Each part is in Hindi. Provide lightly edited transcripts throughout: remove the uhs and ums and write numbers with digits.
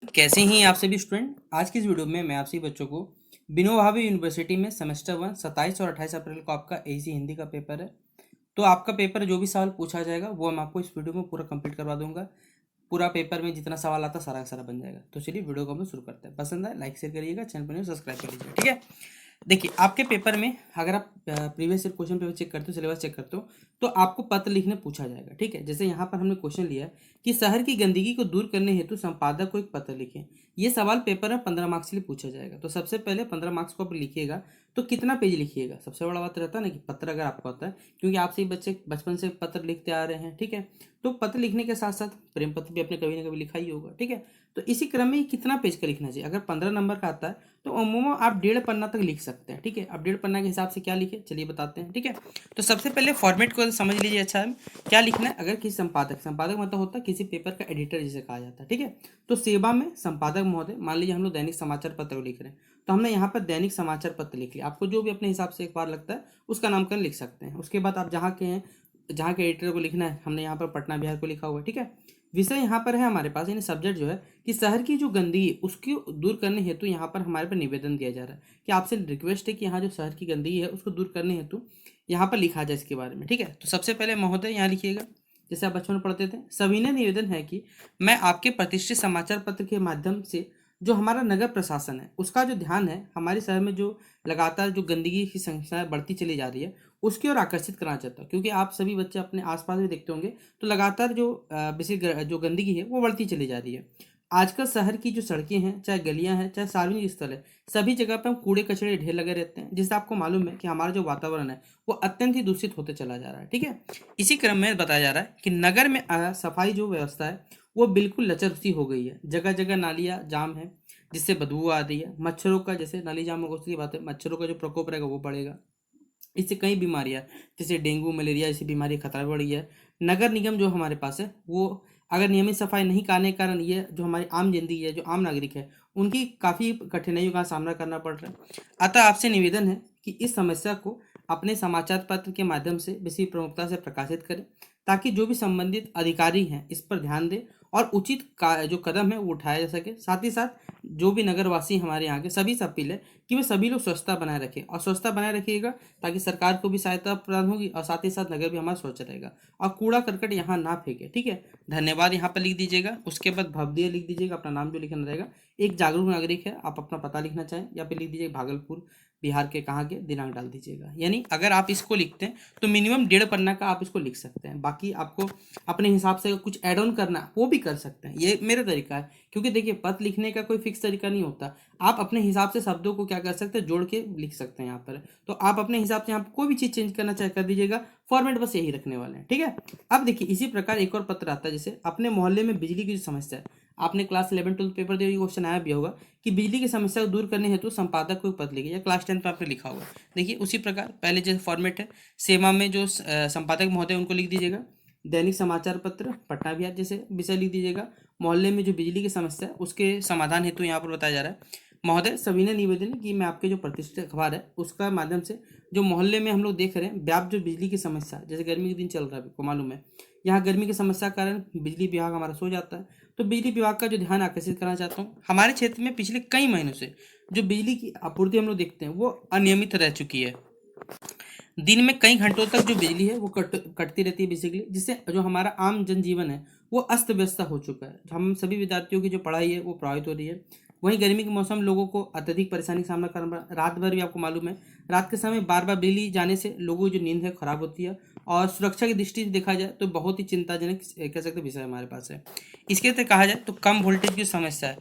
कैसे ही आप सभी स्टूडेंट। आज की इस वीडियो में मैं आप सभी बच्चों को विनोबा भावे यूनिवर्सिटी में सेमेस्टर 1 27 और 28 अप्रैल को आपका एसी हिंदी का पेपर है। तो आपका पेपर जो भी सवाल पूछा जाएगा वो मैं आपको इस वीडियो में पूरा कंप्लीट करवा दूंगा। पूरा पेपर में जितना सवाल आता सारा का सारा बन जाएगा। तो चलिए वीडियो को हम लोग शुरू करते हैं। पसंद आए लाइक शेयर करिएगा, चैनल पर सब्सक्राइब कर लीजिएगा, ठीक है। देखिए आपके पेपर में अगर आप previous year question paper check करते हो, सिलेबस चेक करते हो, तो आपको पत्र लिखने पूछा जाएगा, ठीक है। जैसे यहाँ पर हमने क्वेश्चन लिया है कि शहर की गंदगी को दूर करने हेतु संपादक को एक पत्र लिखें। ये सवाल पेपर में 15 मार्क्स के लिए पूछा जाएगा। तो सबसे पहले 15 मार्क्स को आप लिखिएगा तो कितना पेज लिखिएगा। सबसे बड़ा बात रहता है ना कि पत्र अगर आपको आता है, क्योंकि आप सही बच्चे बचपन से पत्र लिखते आ रहे हैं, ठीक है। तो पत्र लिखने के साथ साथ प्रेम पत्र भी आपने कभी ना कभी लिखा ही होगा, ठीक है। तो इसी क्रम में कितना पेज का लिखना चाहिए। अगर 15 नंबर का आता है तो अमूमन आप 1.5 पन्ना तक लिख सकते हैं, ठीक है। अब 1.5 पन्ना के हिसाब से क्या लिखे चलिए बताते हैं, ठीक है। तो सबसे पहले फॉर्मेट को समझ लीजिए अच्छा है क्या लिखना है। अगर किसी संपादक संपादक मतलब होता है किसी पेपर का एडिटर जिसे कहा जाता है, ठीक है। तो सेवा में संपादक महोदय, मान लीजिए हम लोग दैनिक समाचार पत्र को लिख रहे हैं तो हमने यहाँ पर दैनिक समाचार पत्र लिख लिया। आपको जो भी अपने हिसाब से एक बार लगता है उसका नामकरण लिख सकते हैं। उसके बाद आप जहाँ के हैं, जहाँ के एडिटर को लिखना है, हमने यहाँ पर पटना बिहार को लिखा हुआ है, ठीक है। विषय यहाँ पर है हमारे पास, यानी सब्जेक्ट जो है कि शहर की जो गंदगी उसकी दूर करने हेतु यहाँ पर हमारे पर निवेदन दिया जा रहा है कि आपसे रिक्वेस्ट है कि यहाँ जो शहर की गंदगी है उसको दूर करने हेतु यहाँ पर लिखा जाए इसके बारे में, ठीक है। तो सबसे पहले महोदय यहाँ लिखिएगा, जैसे आप बचपन में पढ़ते थे। सविनय निवेदन है कि मैं आपके प्रतिष्ठित समाचार पत्र के माध्यम से जो हमारा नगर प्रशासन है उसका जो ध्यान है, हमारे शहर में जो लगातार जो गंदगी की संख्या बढ़ती चली जा रही है उसकी ओर आकर्षित करना चाहता हूँ। क्योंकि आप सभी बच्चे अपने आसपास भी देखते होंगे तो लगातार जो बेसिक जो गंदगी है वो बढ़ती चली जा रही है। आजकल शहर की जो सड़कें हैं, चाहे गलियां हैं, चाहे सार्वजनिक स्थल है, सभी जगह पर हम कूड़े कचरे ढेर लगे रहते हैं, जिससे आपको मालूम है कि हमारा जो वातावरण है वो अत्यंत ही दूषित होते चला जा रहा है, ठीक है। इसी क्रम में बताया जा रहा है कि नगर में सफाई जो व्यवस्था है वो बिल्कुल लचर सी हो गई है। जगह जगह नालियाँ जाम है जिससे बदबू आ रही है। मच्छरों का, जैसे नाली जाम होगा उसकी बात है, मच्छरों का जो प्रकोप रहेगा वो बढ़ेगा। इससे कई बीमारियां जैसे डेंगू मलेरिया जैसी बीमारी खतरा बढ़ गया है। नगर निगम जो हमारे पास है वो अगर नियमित सफाई नहीं करने के कारण ये जो हमारी आम जिंदगी है, जो आम नागरिक है, उनकी काफ़ी कठिनाइयों का सामना करना पड़ रहा है। अतः आपसे निवेदन है कि इस समस्या को अपने समाचार पत्र के माध्यम से बेसी प्रमुखता से प्रकाशित करें, ताकि जो भी संबंधित अधिकारी हैं इस पर ध्यान दें और उचित जो कदम है वो उठाया जा सके। साथ ही साथ जो भी नगरवासी हमारे यहाँ के सभी से अपील है कि वे सभी लोग स्वच्छता बनाए रखें, और स्वच्छता बनाए रखिएगा ताकि सरकार को भी सहायता प्रदान होगी और साथ ही साथ नगर भी हमारा स्वच्छ रहेगा। और कूड़ा करकट यहाँ ना फेंके, ठीक है। धन्यवाद यहाँ पर लिख दीजिएगा। उसके बाद भवदीय लिख दीजिएगा, अपना नाम जो लिखना रहेगा। एक जागरूक नागरिक है, आप अपना पता लिखना चाहें या फिर लिख दीजिए भागलपुर बिहार के, कहाँ के, दिनांक डाल दीजिएगा। यानी अगर आप इसको लिखते हैं तो मिनिमम 1.5 पन्ना का आप इसको लिख सकते हैं। बाकी आपको अपने हिसाब से कुछ ऐड ऑन करना वो भी कर सकते हैं, ये मेरा तरीका है। क्योंकि देखिए पत्र लिखने का कोई फिक्स तरीका नहीं होता। आप अपने हिसाब से शब्दों को क्या कर सकते हैं, जोड़ के लिख सकते हैं यहाँ पर। तो आप अपने हिसाब से यहाँ पर कोई भी चीज़ चेंज करना चाहे कर दीजिएगा। फॉर्मेट बस यही रखने वाले हैं, ठीक है। अब देखिए इसी प्रकार एक और पत्र आता है, जैसे अपने मोहल्ले में बिजली की जो समस्या है। आपने क्लास 11 12 पेपर दिए, क्वेश्चन आया भी होगा कि बिजली की समस्या को दूर करने हेतु संपादक को एक पत्र लिखिए, या क्लास 10 पे आपने लिखा होगा। देखिए उसी प्रकार पहले जैसे फॉर्मेट है, सेवा में जो संपादक महोदय उनको लिख दीजिएगा। दैनिक समाचार पत्र पटना बिहार जैसे विषय लिख दीजिएगा। मोहल्ले में जो बिजली की समस्या है उसके समाधान हेतु यहाँ पर बताया जा रहा है। महोदय सविनय निवेदन है कि मैं आपके जो प्रतिष्ठित अखबार है उसका माध्यम से जो मोहल्ले में हम लोग देख रहे हैं व्याप्त जो बिजली की समस्या, जैसे गर्मी के दिन चल रहा है आपको मालूम है, यहाँ गर्मी की समस्या के कारण बिजली विभाग हमारा सो जाता है। तो बिजली विभाग का जो ध्यान आकर्षित करना चाहता हूँ। हमारे क्षेत्र में पिछले कई महीनों से जो बिजली की आपूर्ति हम लोग देखते हैं वो अनियमित रह चुकी है। दिन में कई घंटों तक जो बिजली है वो कटती रहती है बेसिकली, जिससे जो हमारा आम जनजीवन है वो अस्त व्यस्त हो चुका है। हम सभी विद्यार्थियों की जो पढ़ाई है वो प्रभावित हो रही है। वहीं गर्मी के मौसम लोगों को अत्यधिक परेशानी का सामना करना पड़ा। रात भर भी आपको मालूम है, रात के समय बार बार बिजली जाने से लोगों की जो नींद है खराब होती है। और सुरक्षा की दृष्टि से देखा जाए तो बहुत ही चिंताजनक कह सकते विषय हमारे पास है। इसके तहत कहा जाए तो कम वोल्टेज की समस्या है,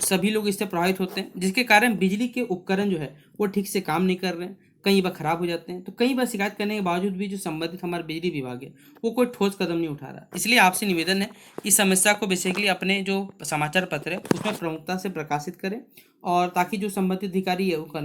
सभी लोग इससे प्रभावित होते हैं, जिसके कारण बिजली के उपकरण जो है वो ठीक से काम नहीं कर रहे हैं, कई बार खराब हो जाते हैं। तो कई बार शिकायत करने के बावजूद भी जो संबंधित हमारा बिजली विभाग है वो कोई ठोस कदम नहीं उठा रहा। इसलिए आपसे निवेदन है कि समस्या को बेसिकली अपने जो समाचार पत्र है उसमें प्रमुखता से प्रकाशित करें, और ताकि जो संबंधित अधिकारी है उनका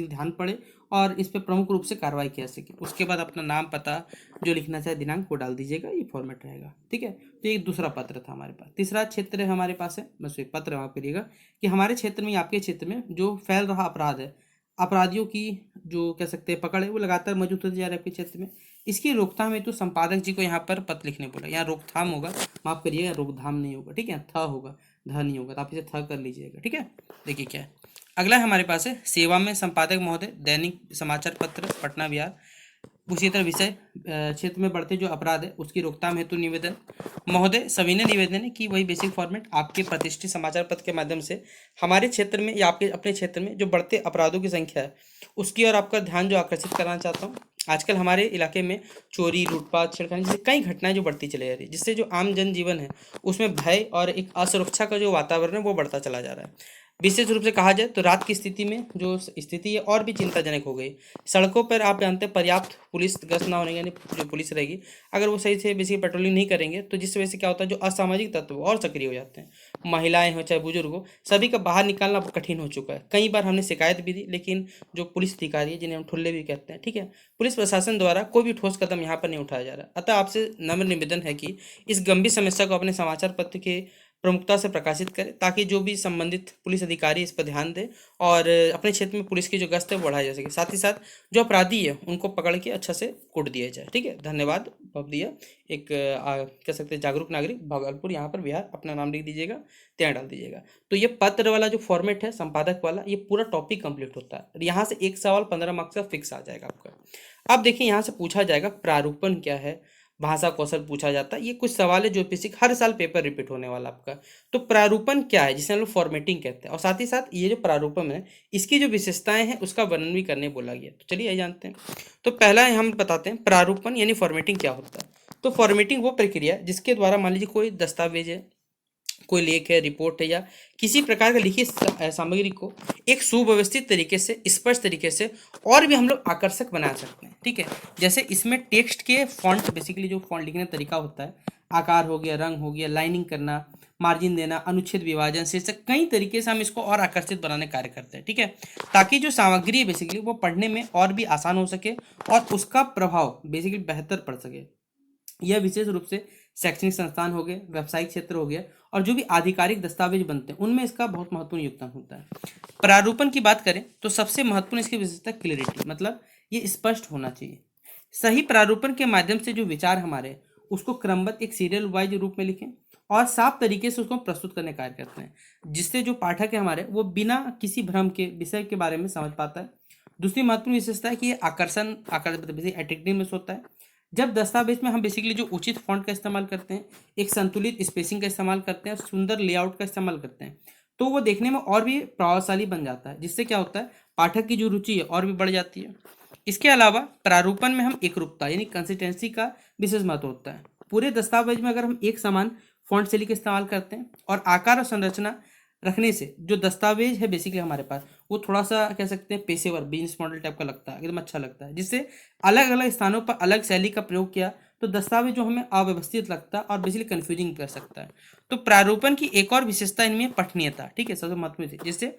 ध्यान पड़े और इस पर प्रमुख रूप से कार्रवाई किया सके। उसके बाद अपना नाम पता जो लिखना चाहे दिनांक वो डाल दीजिएगा, ये फॉर्मेट रहेगा, ठीक है। तो ये दूसरा पत्र था हमारे पास। तीसरा क्षेत्र है हमारे पास है, बस एक पत्र माफ करिएगा, कि हमारे क्षेत्र में, आपके क्षेत्र में जो फैल रहा अपराध है, अपराधियों की जो कह सकते हैं पकड़ है वो लगातार मौजूद होती जा रही है आपके क्षेत्र में। इसकी रोकथाम हेतु संपादक जी को यहाँ पर पत्र लिखने बोला। यहाँ रोकथाम होगा, माफ करिएगा, रोकथाम नहीं होगा, ठीक है, था होगा। ध नहीं होगा, तो आप इसे थ कर लीजिएगा। ठीक है, देखिए क्या है। अगला हमारे पास है सेवा में संपादक महोदय, दैनिक समाचार पत्र पटना बिहार। उसी तरह विषय क्षेत्र में बढ़ते जो अपराध है उसकी रोकथाम हेतु निवेदन। महोदय सविनय निवेदन है कि वही बेसिक फॉर्मेट आपके प्रतिष्ठित समाचार पत्र के माध्यम से हमारे क्षेत्र में या आपके अपने क्षेत्र में जो बढ़ते अपराधों की संख्या है उसकी ओर आपका ध्यान जो आकर्षित करना चाहता हूँ। आजकल हमारे इलाके में चोरी, लूटपाट, छेड़खानी जैसे कई घटनाएं जो बढ़ती चली जा रही है, जिससे जो आम जनजीवन है उसमें भय और एक असुरक्षा का जो वातावरण है वो बढ़ता चला जा रहा है। विशेष रूप से कहा जाए तो रात की स्थिति में जो स्थिति है और भी चिंताजनक हो गई। सड़कों पर आप जानते हैं पर्याप्त पुलिस गश्त ना होने, यानी जो पुलिस रहेगी अगर वो सही से बेसिक पेट्रोलिंग नहीं करेंगे तो जिस वजह से क्या होता है जो असामाजिक तत्व और सक्रिय हो जाते हैं। महिलाएं हो चाहे बुजुर्ग हो, सभी का बाहर निकालना कठिन हो चुका है। कई बार हमने शिकायत भी दी, लेकिन जो पुलिस अधिकारी है जिन्हें हम ठुल्ले भी कहते हैं, ठीक है, पुलिस प्रशासन द्वारा कोई भी ठोस कदम यहाँ पर नहीं उठाया जा रहा। अतः आपसे नम्र निवेदन है कि इस गंभीर समस्या को अपने समाचार पत्र के प्रमुखता से प्रकाशित करें, ताकि जो भी संबंधित पुलिस अधिकारी इस पर ध्यान दें और अपने क्षेत्र में पुलिस की जो गश्त है वो बढ़ाई जा सके। साथ ही साथ जो अपराधी है उनको पकड़ के अच्छा से कूट दिया जाए। ठीक है, धन्यवाद। भवदीय एक कह सकते हैं जागरूक नागरिक भागलपुर, यहाँ पर बिहार, अपना नाम लिख दीजिएगा, ત્યાં डाल दीजिएगा। तो ये पत्र वाला जो फॉर्मेट है संपादक वाला, ये पूरा टॉपिक कंप्लीट होता है और यहाँ से एक सवाल 15 मार्क्स का फिक्स आ जाएगा आपका। अब देखिए यहाँ से पूछा जाएगा प्रारूपण क्या है, भाषा कौशल पूछा जाता है। ये कुछ सवाल है जो बेसिक हर साल पेपर रिपीट होने वाला आपका। तो प्रारूपण क्या है, जिसे हम लोग फॉर्मेटिंग कहते हैं, और साथ ही साथ ये जो प्रारूपण है इसकी जो विशेषताएं हैं उसका वर्णन भी करने बोला गया। तो चलिए ये जानते हैं। तो पहला हम बताते हैं प्रारूपण यानी फॉर्मेटिंग क्या होता है। तो फॉर्मेटिंग वो प्रक्रिया जिसके द्वारा मान लीजिए कोई दस्तावेज है, कोई लेख है, रिपोर्ट है, या किसी प्रकार का लिखित सामग्री को एक सुव्यवस्थित तरीके से, स्पष्ट तरीके से और भी हम लोग आकर्षक बना सकते हैं। ठीक है, जैसे इसमें टेक्स्ट के फॉन्ट, बेसिकली जो फॉन्ट लिखने का तरीका होता है, आकार हो गया, रंग हो गया, लाइनिंग करना, मार्जिन देना, अनुच्छेद विभाजन, शीर्षक, कई तरीके से हम इसको और आकर्षित बनाने कार्य करते हैं। ठीक है, ताकि जो सामग्री है बेसिकली वो पढ़ने में और भी आसान हो सके और उसका प्रभाव बेसिकली बेहतर पड़ सके। यह विशेष रूप से शैक्षणिक संस्थान हो गए, व्यावसायिक क्षेत्र हो गया और जो भी आधिकारिक दस्तावेज बनते हैं उनमें इसका बहुत महत्वपूर्ण योगदान होता है। प्रारूपण की बात करें तो सबसे महत्वपूर्ण इसकी विशेषता क्लैरिटी, मतलब ये स्पष्ट होना चाहिए। सही प्रारूपण के माध्यम से जो विचार हमारे उसको क्रमबद्ध एक सीरियल वाइज रूप में लिखें और साफ तरीके से उसको प्रस्तुत करने का कार्य करते हैं, जिससे जो पाठक है हमारे वो बिना किसी भ्रम के विषय के बारे में समझ पाता है। दूसरी महत्वपूर्ण विशेषता है कि ये आकर्षण अट्रैक्टिवनेस होता है। जब दस्तावेज में हम बेसिकली जो उचित फॉन्ट का इस्तेमाल करते हैं, एक संतुलित स्पेसिंग का इस्तेमाल करते हैं, सुंदर लेआउट का इस्तेमाल करते हैं, तो वो देखने में और भी प्रभावशाली बन जाता है, जिससे क्या होता है पाठक की जो रुचि है और भी बढ़ जाती है। इसके अलावा प्रारूपण में हम एकरूपता यानी कंसिस्टेंसी का विशेष महत्व होता है। पूरे दस्तावेज में अगर हम एक समान फॉन्ट शैली का इस्तेमाल करते हैं और आकार और संरचना रखने से जो दस्तावेज है बेसिकली हमारे पास वो थोड़ा सा कह सकते हैं पेशेवर बिजनेस मॉडल टाइप का लगता है, एकदम अच्छा लगता है, जिससे अलग अलग स्थानों पर अलग शैली का प्रयोग किया तो दस्तावेज जो हमें अव्यवस्थित लगता है और बेसिकली कंफ्यूजिंग कर सकता है। तो प्रारूपण की एक और विशेषता इनमें पठनीयता, ठीक है, सबसे महत्वपूर्ण चीज, जिससे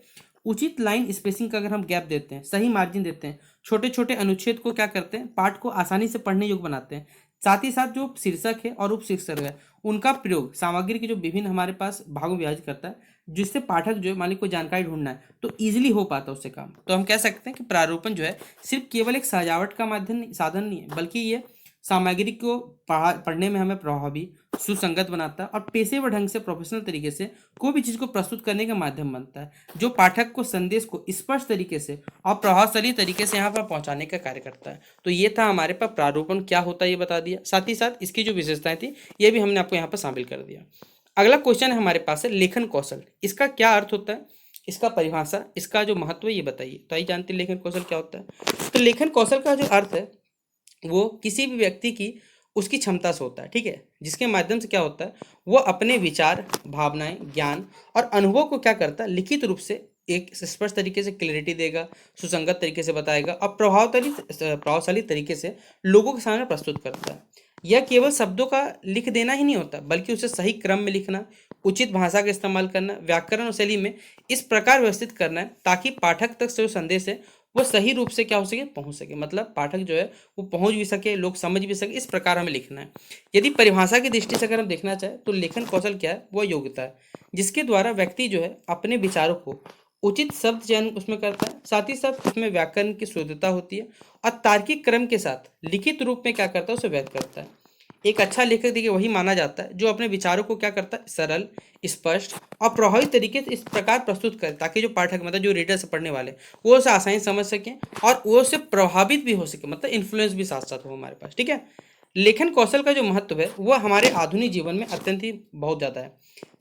उचित लाइन स्पेसिंग का अगर हम गैप देते हैं, सही मार्जिन देते हैं, छोटे छोटे अनुच्छेद को क्या करते हैं पाठ को आसानी से पढ़ने योग्य बनाते हैं। साथ ही साथ जो शीर्षक है और उपशीर्षक है उनका प्रयोग सामग्री के जो विभिन्न हमारे पास भागों में विभाजित करता है, जिससे पाठक जो है मान ली कोई जानकारी ढूंढना है तो इजीली हो पाता है उससे काम। तो हम कह सकते हैं कि प्रारूपण जो है सिर्फ केवल एक सजावट का माध्यम साधन नहीं है, बल्कि ये सामग्री को पढ़ने में हमें प्रभावी, सुसंगत बनाता है और पेशेवर ढंग से, प्रोफेशनल तरीके से कोई भी चीज़ को प्रस्तुत करने का माध्यम बनता है, जो पाठक को संदेश को स्पष्ट तरीके से और प्रभावशाली तरीके से यहाँ पर पहुँचाने का कार्य करता है। तो ये था हमारे पास प्रारूपण क्या होता है ये बता दिया, साथ ही साथ इसकी जो विशेषताएं थी ये भी हमने आपको यहाँ पर शामिल कर दिया। अगला क्वेश्चन है हमारे पास है लेखन कौशल। इसका क्या अर्थ होता है, इसका परिभाषा, इसका जो महत्व है ये बताइए। तो आइए जानते हैं लेखन कौशल क्या होता है। तो लेखन कौशल का जो अर्थ है वो किसी भी व्यक्ति की उसकी क्षमता से होता है, ठीक है, जिसके माध्यम से क्या होता है वो अपने विचार, भावनाएं, ज्ञान और अनुभव को क्या करता है लिखित रूप से एक स्पष्ट तरीके से क्लैरिटी देगा, सुसंगत तरीके से बताएगा और प्रभावशाली तरीके से लोगों के सामने प्रस्तुत करता है। यह केवल शब्दों का लिख देना ही नहीं होता, बल्कि उसे सही क्रम में लिखना, उचित भाषा का इस्तेमाल करना, व्याकरण और शैली में इस प्रकार व्यवस्थित करना है ताकि पाठक तक जो संदेश है वो सही रूप से क्या हो सके, पहुंच सके। मतलब पाठक जो है वो पहुंच भी सके, लोग समझ भी सके, इस प्रकार हमें लिखना है। यदि परिभाषा की दृष्टि से अगर हम देखना चाहें तो लेखन कौशल क्या है, वो योग्यता है जिसके द्वारा व्यक्ति जो है अपने विचारों को उचित शब्द चयन उसमें करता है, साथ ही साथ उसमें व्याकरण की शुद्धता होती है और तार्किक क्रम के साथ लिखित रूप में क्या करता है उसे व्यक्त करता है। एक अच्छा लेखक देखिए वही माना जाता है जो अपने विचारों को क्या करता है, सरल, स्पष्ट और प्रभावी तरीके से इस प्रकार प्रस्तुत करे ताकि जो पाठक मतलब जो रीडर से पढ़ने वाले वो उसे आसानी से समझ सकें और वो उससे प्रभावित भी हो सके, मतलब इन्फ्लुएंस भी साथ साथ हो हमारे पास। ठीक है, लेखन कौशल का जो महत्व है वह हमारे आधुनिक जीवन में अत्यंत ही बहुत ज़्यादा है।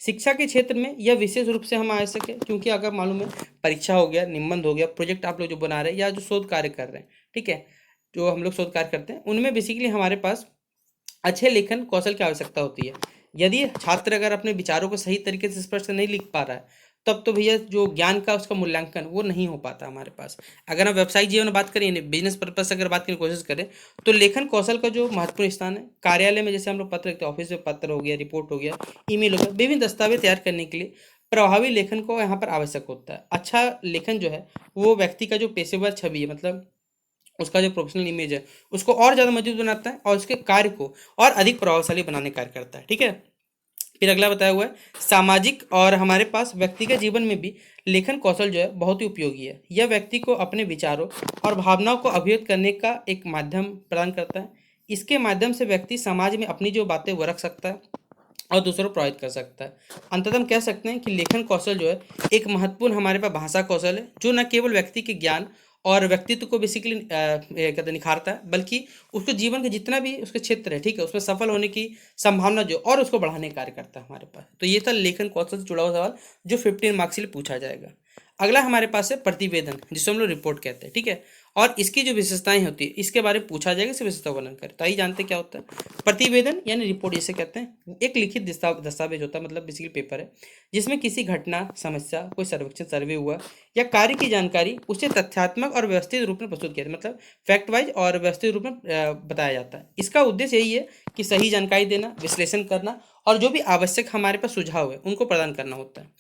शिक्षा के क्षेत्र में यह विशेष रूप से हम आवश्यक है, क्योंकि अगर मालूम है परीक्षा हो गया, निबंध हो गया, प्रोजेक्ट आप लोग जो बना रहे हैं या जो शोध कार्य कर रहे हैं, ठीक है, जो हम लोग शोध कार्य करते हैं उनमें बेसिकली हमारे पास अच्छे लेखन कौशल की आवश्यकता होती है। यदि छात्र अगर अपने विचारों को सही तरीके से स्पष्ट नहीं लिख पा रहा है तब तो भैया जो ज्ञान का उसका मूल्यांकन वो नहीं हो पाता हमारे पास। अगर हम व्यवसायिक जीवन में बात करें, बिजनेस पर्पज से अगर बात करने की कोशिश करें तो लेखन कौशल का जो महत्वपूर्ण स्थान है, कार्यालय में जैसे हम लोग पत्र लिखते हैं, ऑफिस में पत्र हो गया, रिपोर्ट हो गया, ईमेल हो गया, विभिन्न दस्तावेज तैयार करने के लिए प्रभावी लेखन को यहाँ पर आवश्यक होता है। अच्छा लेखन जो है वो व्यक्ति का जो पेशेवर छवि है, मतलब उसका जो प्रोफेशनल इमेज है उसको और ज़्यादा मजबूत बनाता है और उसके कार्य को और अधिक प्रभावशाली बनाने का कार्य करता है। ठीक है, फिर अगला बताया हुआ है सामाजिक और हमारे पास व्यक्तिगत जीवन में भी लेखन कौशल जो है बहुत ही उपयोगी है। यह व्यक्ति को अपने विचारों और भावनाओं को अभिव्यक्त करने का एक माध्यम प्रदान करता है। इसके माध्यम से व्यक्ति समाज में अपनी जो बातें वो रख सकता है और दूसरों को प्रभावित कर सकता है। अंततः हम कह सकते हैं कि लेखन कौशल जो है एक महत्वपूर्ण हमारे पास भाषा कौशल है जो न केवल व्यक्ति के ज्ञान और व्यक्तित्व को बेसिकली कहते हैं निखारता है, बल्कि उसके जीवन के जितना भी उसके क्षेत्र है, ठीक है, उसमें सफल होने की संभावना जो और उसको बढ़ाने का कार्य करता है हमारे पास। तो ये था लेखन कौशल से जुड़ा हुआ सवाल जो 15 मार्क्स के लिए पूछा जाएगा। अगला हमारे पास है प्रतिवेदन, जिसको हम लोग रिपोर्ट कहते हैं। ठीक है, और इसकी जो विशेषताएं होती है इसके बारे में पूछा जाएगा, इसे विशेषता वर्णन करें। तो आइए जानते हैं क्या होता है प्रतिवेदन यानी रिपोर्ट जिसे कहते हैं। एक लिखित दस्तावेज होता है, मतलब बेसिकली पेपर है जिसमें किसी घटना, समस्या, कोई सर्वेक्षण सर्वे हुआ या कार्य की जानकारी उसे तथ्यात्मक और व्यवस्थित रूप में प्रस्तुत किया जाता है, मतलब फैक्ट वाइज और व्यवस्थित रूप में बताया जाता है। इसका उद्देश्य यही है कि सही जानकारी देना, विश्लेषण करना और जो भी आवश्यक हमारे पास सुझाव है उनको प्रदान करना होता है।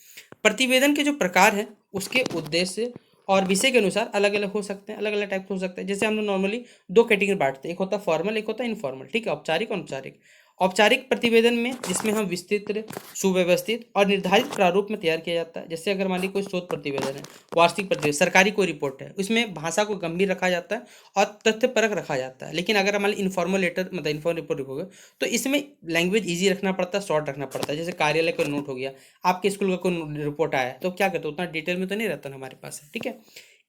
प्रतिवेदन के जो प्रकार हैं उसके उद्देश्य और विषय के अनुसार अलग अलग हो सकते हैं, अलग अलग टाइप के हो सकते हैं। जैसे हम लोग नॉर्मली दो कैटेगरी बांटते हैं, एक होता है फॉर्मल, एक होता है इनफॉर्मल। ठीक है, औपचारिक और अनौपचारिक। औपचारिक प्रतिवेदन में जिसमें हम विस्तृत, सुव्यवस्थित और निर्धारित प्रारूप में तैयार किया जाता है। जैसे अगर मान लीजिए कोई शोध प्रतिवेदन है, वार्षिक प्रतिवेदन, सरकारी कोई रिपोर्ट है, उसमें भाषा को गंभीर रखा जाता है और तथ्यपरक रखा जाता है। लेकिन अगर मान लीजिए इनफॉर्मल लेटर मतलब इनफॉर्मल रिपोर्ट होगा तो इसमें लैंग्वेज ईजी रखना पड़ता है, शॉर्ट रखना पड़ता है। जैसे कार्यालय का नोट हो गया, आपके स्कूल का कोई रिपोर्ट आया है तो क्या कहते हैं उतना डिटेल में तो नहीं रहता ना हमारे पास है। ठीक है,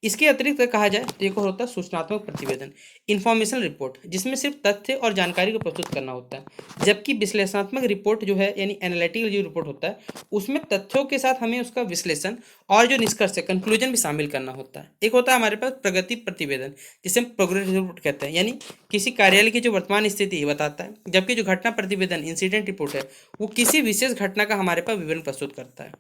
इसके अतिरिक्त कहा जाए तो एक और होता है सूचनात्मक प्रतिवेदन, इंफॉर्मेशन रिपोर्ट, जिसमें सिर्फ तथ्य और जानकारी को प्रस्तुत करना होता है। जबकि विश्लेषणात्मक रिपोर्ट जो है यानी एनालिटिकल जो रिपोर्ट होता है उसमें तथ्यों के साथ हमें उसका विश्लेषण और जो निष्कर्ष है, कंक्लूजन भी शामिल करना होता है। एक होता है हमारे पास प्रगति प्रतिवेदन, जिसे हम प्रोग्रेस रिपोर्ट कहते हैं, यानी किसी कार्यालय की जो वर्तमान स्थिति बताता है। जबकि जो घटना प्रतिवेदन इंसिडेंट रिपोर्ट है वो किसी विशेष घटना का हमारे पास विवरण प्रस्तुत करता है।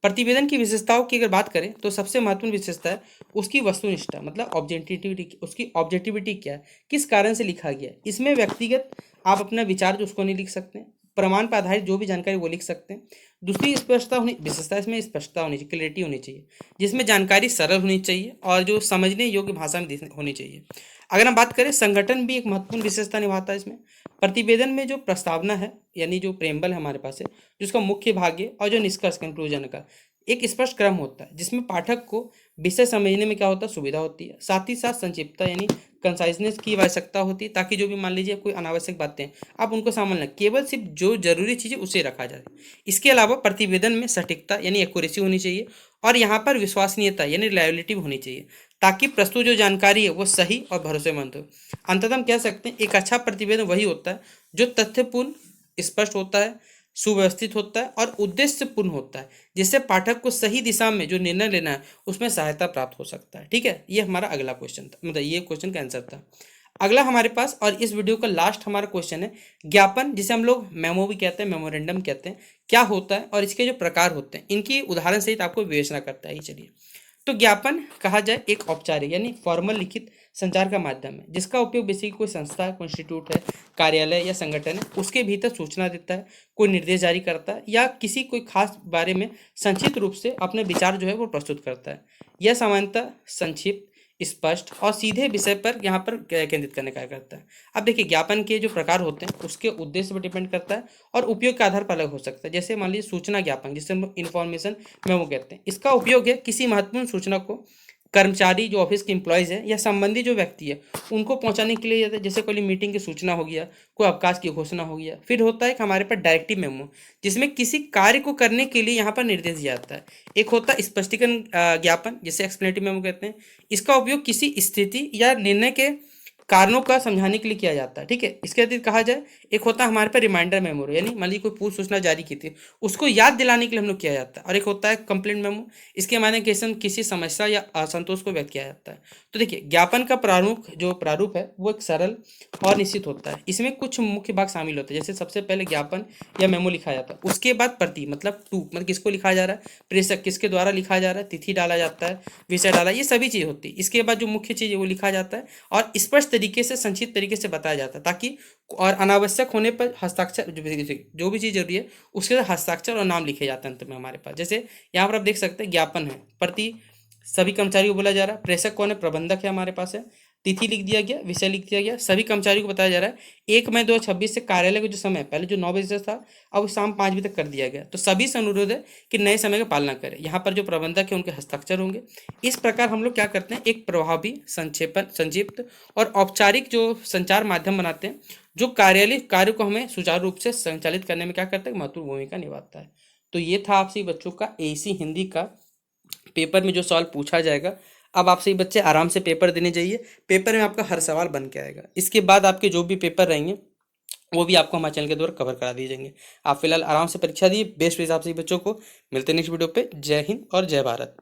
प्रतिवेदन की विशेषताओं की अगर बात करें तो सबसे महत्वपूर्ण विशेषता है उसकी वस्तुनिष्ठता, मतलब ऑब्जेक्टिविटी। उसकी ऑब्जेक्टिविटी क्या है, किस कारण से लिखा गया है। इसमें व्यक्तिगत आप अपना विचार जो उसको नहीं लिख सकते, प्रमाण पर आधारित जो भी जानकारी वो लिख सकते हैं। दूसरी स्पष्टता होनी, विशेषता इसमें स्पष्टता होनी चाहिए, क्लैरिटी होनी चाहिए, जिसमें जानकारी सरल होनी चाहिए और जो समझने योग्य भाषा में होनी चाहिए। अगर हम बात करें संगठन भी एक महत्वपूर्ण विशेषता निभाता है इसमें। प्रतिवेदन में जो प्रस्तावना है यानी जो प्रेम्बल हमारे पास है, जिसका मुख्य भाग है और जो निष्कर्ष कंक्लूजन का एक स्पष्ट क्रम होता है, जिसमें पाठक को विषय समझने में क्या होता है, सुविधा होती है। साथ ही साथ संक्षिप्तता यानी कंसाइजनेस की आवश्यकता होती है, ताकि जो भी मान लीजिए कोई अनावश्यक बातें आप उनको सामान लें, केवल सिर्फ जो जरूरी चीज़ें उसे रखा जाए। इसके अलावा प्रतिवेदन में सटीकता यानी एक्यूरेसी होनी चाहिए और यहाँ पर विश्वसनीयता यानी रिलायबिलिटी भी होनी चाहिए, ताकि प्रस्तुत जो जानकारी है वो सही और भरोसेमंद हो। अंततः हम कह सकते हैं एक अच्छा प्रतिवेदन वही होता है जो तथ्यपूर्ण, स्पष्ट होता है, सुव्यवस्थित होता है और उद्देश्यपूर्ण होता है, जिससे पाठक को सही दिशा में जो निर्णय लेना है उसमें सहायता प्राप्त हो सकता है। ठीक है, ये हमारा अगला क्वेश्चन था, मतलब ये क्वेश्चन का आंसर था। अगला हमारे पास और इस वीडियो का लास्ट हमारा क्वेश्चन है ज्ञापन, जिसे हम लोग मेमो भी कहते हैं, मेमोरेंडम कहते हैं, क्या होता है और इसके जो प्रकार होते हैं इनकी उदाहरण सहित आपको विवेचना करता है। चलिए, तो ज्ञापन कहा जाए एक औपचारिक यानी फॉर्मल लिखित संचार का माध्यम है, जिसका उपयोग बेसिकली कोई संस्था, इंस्टीट्यूट है, कार्यालय या संगठन है उसके भीतर सूचना देता है, कोई निर्देश जारी करता है या किसी कोई खास बारे में संक्षिप्त रूप से अपने विचार जो है वो प्रस्तुत करता है। यह सामान्यतः संक्षिप्त, स्पष्ट और सीधे विषय पर यहाँ पर केंद्रित करने का करता है। अब देखिए ज्ञापन के जो प्रकार होते हैं उसके उद्देश्य पर डिपेंड करता है और उपयोग के आधार पर अलग हो सकता है। जैसे मान लीजिए सूचना ज्ञापन, जिसे हम इन्फॉर्मेशन मेमो कहते हैं, इसका उपयोग है किसी महत्वपूर्ण सूचना को कर्मचारी जो ऑफिस के एम्प्लॉयज़ है या संबंधी जो व्यक्ति है उनको पहुंचाने के लिए जाता है, जैसे कोई मीटिंग की सूचना हो गया, कोई अवकाश की घोषणा हो गया। फिर होता है कि हमारे पास डायरेक्टिव मेमो, जिसमें किसी कार्य को करने के लिए यहाँ पर निर्देश दिया जाता है। एक होता है स्पष्टीकरण ज्ञापन, जिसे एक्सप्लेनेटरी मेमो कहते हैं। इसका उपयोग किसी स्थिति या निर्णय के कारणों का समझाने के लिए किया जाता है, ठीक है। इसके अतिरिक्त कहा जाए, एक होता है हमारे पास रिमाइंडर मेमो, यानी मान लीजिए कोई पूर्व सूचना जारी की थी, उसको याद दिलाने के लिए हम लोग किया जाता है। और एक होता है कंप्लेंट मेमो, इसके माध्यम किसी समस्या या असंतोष को व्यक्त किया जाता है। तो देखिए, ज्ञापन का प्रारूप है वो एक सरल और निश्चित होता है। इसमें कुछ मुख्य भाग शामिल होते हैं, जैसे सबसे पहले ज्ञापन या मेमो लिखा जाता है, उसके बाद प्रति मतलब टू मतलब किसको लिखा जा रहा है, प्रेषक किसके द्वारा लिखा जा रहा है, तिथि डाला जाता है, विषय डाला, ये सभी चीज़ होती है। इसके बाद जो मुख्य चीज़ है वो लिखा जाता है और स्पष्ट तरीके से, संक्षिप्त तरीके से बताया जाता है, ताकि और अनावश्यक होने पर हस्ताक्षर जो भी चीज़ जरूरी है उसके साथ हस्ताक्षर और नाम लिखे जाते हैं अंत में हमारे पास। जैसे यहाँ पर आप देख सकते हैं, ज्ञापन है, प्रति सभी कर्मचारियों को बोला जा रहा है, प्रेषक कौन है, प्रबंधक है हमारे पास है, तिथि लिख दिया गया, विषय लिख दिया गया, सभी कर्मचारियों को बताया जा रहा है। 1 मई 2026 से कार्यालय का जो समय पहले जो 9 बजे से था, अब शाम 5 बजे तक कर दिया गया। तो सभी से अनुरोध है कि नए समय का पालना करें। यहाँ पर जो प्रबंधक है उनके हस्ताक्षर होंगे। इस प्रकार हम लोग क्या करते हैं, एक प्रभावी, संक्षिप्त और औपचारिक जो संचार माध्यम बनाते हैं, जो कार्यालय कार्य को हमें सुचारू रूप से संचालित करने में क्या करता है, महत्वपूर्ण भूमिका निभाता है। तो ये था आपसे बच्चों का एसी हिंदी का पेपर में जो सवाल पूछा जाएगा। अब आपसे बच्चे आराम से पेपर देने जाइए, पेपर में आपका हर सवाल बन के आएगा। इसके बाद आपके जो भी पेपर रहेंगे वो भी आपको हमारे चैनल के द्वारा कवर करा दिए जाएंगे। आप फिलहाल आराम से परीक्षा दिए, बेस्ट हिसाब से बच्चों को। मिलते हैं नेक्स्ट वीडियो पे। जय हिंद और जय भारत।